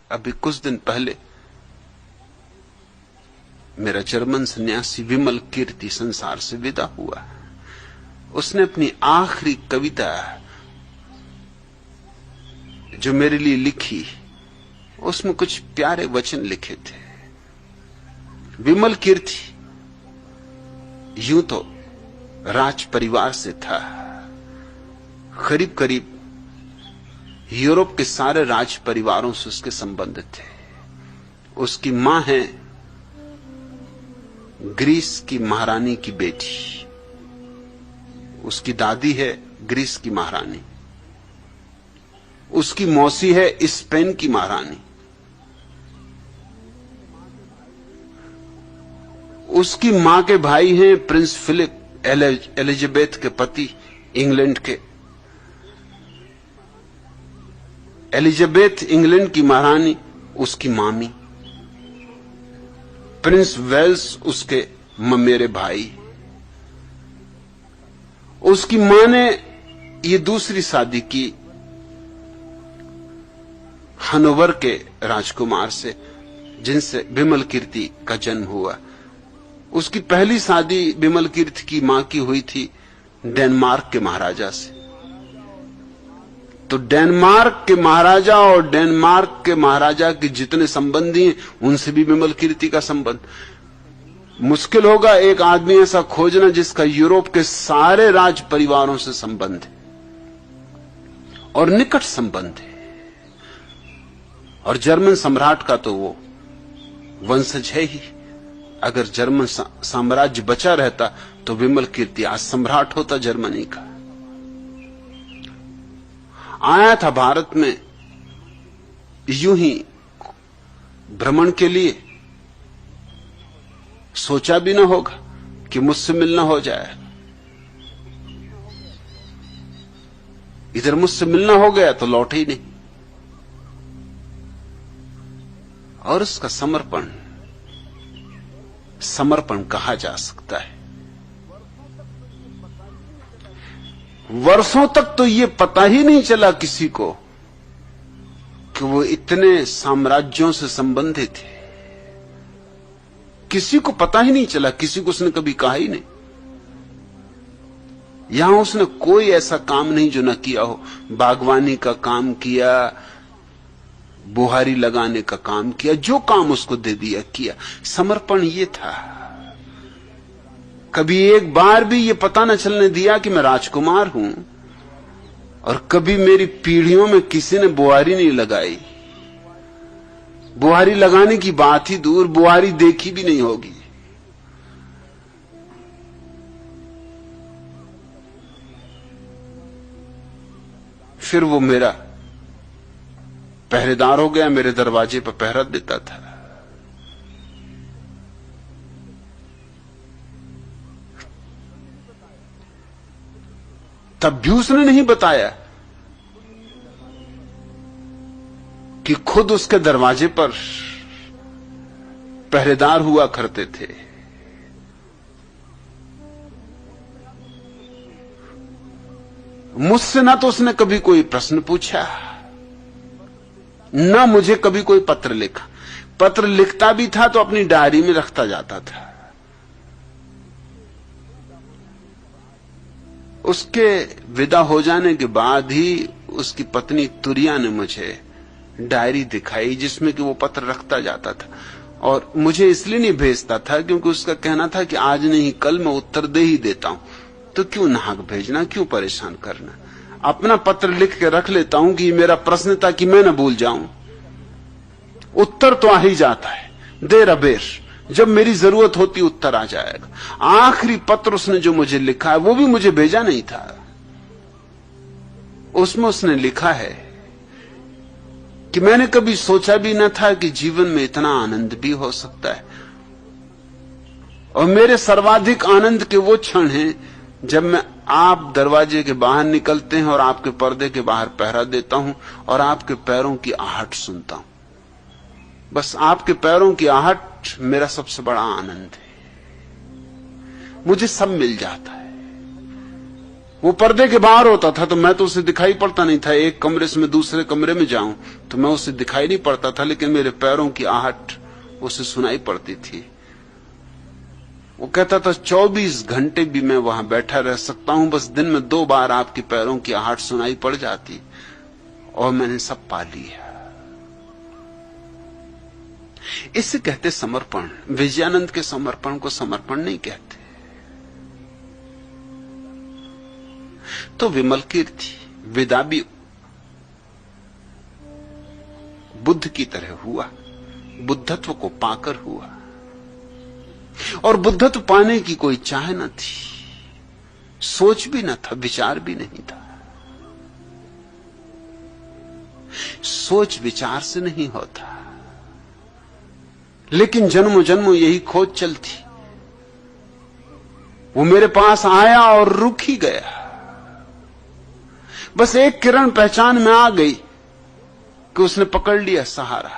अभी कुछ दिन पहले मेरा जर्मन सन्यासी विमल कीर्ति संसार से विदा हुआ। उसने अपनी आखिरी कविता जो मेरे लिए लिखी, उसमें कुछ प्यारे वचन लिखे थे। विमल कीर्ति यूं तो राज परिवार से था, करीब करीब यूरोप के सारे राज परिवारों से उसके संबंध थे। उसकी मां है ग्रीस की महारानी की बेटी, उसकी दादी है ग्रीस की महारानी, उसकी मौसी है स्पेन की महारानी, उसकी मां के भाई हैं प्रिंस फिलिप, एलिजाबेथ के पति इंग्लैंड के। एलिजाबेथ इंग्लैंड की महारानी उसकी मामी, प्रिंस वेल्स उसके ममेरे भाई। उसकी मां ने ये दूसरी शादी की हनोवर के राजकुमार से, जिनसे विमल कीर्ति का जन्म हुआ। उसकी पहली शादी विमल कीर्ति की मां की हुई थी डेनमार्क के महाराजा से। तो डेनमार्क के महाराजा और डेनमार्क के महाराजा के जितने संबंधी हैं, उनसे भी विमल कीर्ति का संबंध। मुश्किल होगा एक आदमी ऐसा खोजना जिसका यूरोप के सारे राज परिवारों से संबंध है और निकट संबंध है। और जर्मन सम्राट का तो वो वंशज है ही। अगर जर्मन साम्राज्य बचा रहता तो विमल कीर्ति आज सम्राट होता जर्मनी का। आया था भारत में यूं ही भ्रमण के लिए, सोचा भी ना होगा कि मुझसे मिलना हो जाए। इधर मुझसे मिलना हो गया तो लौटे ही नहीं। और उसका समर्पण कहा जा सकता है। वर्षों तक तो ये पता ही नहीं चला किसी को कि वो इतने साम्राज्यों से संबंधित है। किसी को पता ही नहीं चला, किसी को उसने कभी कहा ही नहीं। यहां उसने कोई ऐसा काम नहीं जो न किया हो। बागवानी का काम किया, बुहारी लगाने का काम किया, जो काम उसको दे दिया किया। समर्पण ये था। कभी एक बार भी ये पता न चलने दिया कि मैं राजकुमार हूं, और कभी मेरी पीढ़ियों में किसी ने बुहारी नहीं लगाई। बुहारी लगाने की बात ही दूर, बुहारी देखी भी नहीं होगी। फिर वो मेरा पहरेदार हो गया, मेरे दरवाजे पर पहरा देता था। तब भी उसने नहीं बताया कि खुद उसके दरवाजे पर पहरेदार हुआ करते थे। मुझसे ना तो उसने कभी कोई प्रश्न पूछा, ना मुझे कभी कोई पत्र लिखा। पत्र लिखता भी था तो अपनी डायरी में रखता जाता था। उसके विदा हो जाने के बाद ही उसकी पत्नी तुरिया ने मुझे डायरी दिखाई जिसमें कि वो पत्र रखता जाता था। और मुझे इसलिए नहीं भेजता था क्योंकि उसका कहना था कि आज नहीं कल मैं उत्तर दे ही देता हूं, तो क्यों नाहक भेजना, क्यों परेशान करना। अपना पत्र लिख के रख लेता हूं कि मेरा प्रश्न था कि मैं न भूल जाऊं। उत्तर तो आ ही जाता है, देर अबेर, जब मेरी जरूरत होती उत्तर आ जाएगा। आखिरी पत्र उसने जो मुझे लिखा है वो भी मुझे भेजा नहीं था। उसमें उसने लिखा है कि मैंने कभी सोचा भी न था कि जीवन में इतना आनंद भी हो सकता है, और मेरे सर्वाधिक आनंद के वो क्षण हैं जब मैं आप दरवाजे के बाहर निकलते हैं और आपके पर्दे के बाहर पहरा देता हूं और आपके पैरों की आहट सुनता हूं। बस आपके पैरों की आहट मेरा सबसे बड़ा आनंद है। मुझे सब मिल जाता है। वो पर्दे के बाहर होता था तो मैं तो उसे दिखाई पड़ता नहीं था। एक कमरे से मैं दूसरे कमरे में जाऊं तो मैं उसे दिखाई नहीं पड़ता था, लेकिन मेरे पैरों की आहट उसे सुनाई पड़ती थी। वो कहता था 24 घंटे भी मैं वहां बैठा रह सकता हूं, बस दिन में 2 बार आपके पैरों की आहट सुनाई पड़ जाती और मैंने सब पा लिया। इसे कहते समर्पण। विजयानंद के समर्पण को समर्पण नहीं कहते। तो विमल कीर्ति विदा भी बुद्ध की तरह हुआ, बुद्धत्व को पाकर हुआ। और बुद्धत्व पाने की कोई चाह न थी, सोच भी न था, विचार भी नहीं था। सोच विचार से नहीं होता, लेकिन जन्मों जन्मों यही खोज चलती। वो मेरे पास आया और रुक ही गया। बस एक किरण पहचान में आ गई कि उसने पकड़ लिया सहारा।